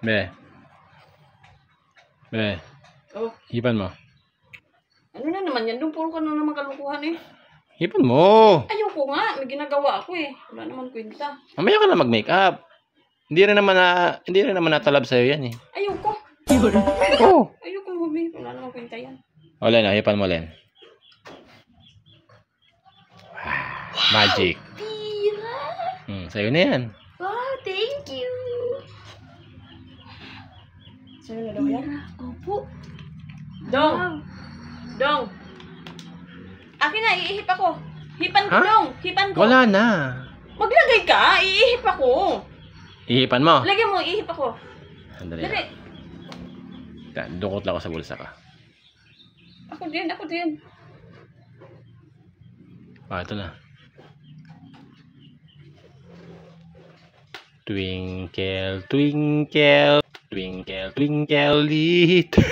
Be. Be. Oh. Hipan mo. Ano na naman yan? Doon puro ka na naman kalukuhan eh. Hipan mo. Ayoko nga. May ginagawa ako eh. Wala naman kwenta. Mamaya ka na mag-makeup. Hindi rin naman natalab sa'yo yan eh. Ayoko. Oh. Ayoko mami. Wala naman kwenta yan. O Len, hipan mo Len. Magic. Tira. Sa'yo na yan. Wow, thank you. Sa'yo na daw yan? Opo. Dong. Dong. Akin na, iihip ako. Hipan ko, Dong. Hipan ko. Wala na. Maglagay ka, iihip ako. Ihipan mo. Lagyan mo, iihip ako. Sandali. Dali. Dukot lang ako sa bulsa ka. Ako din, ako din. Ito na. Twinkle, twinkle, twinkle, twinkle, little.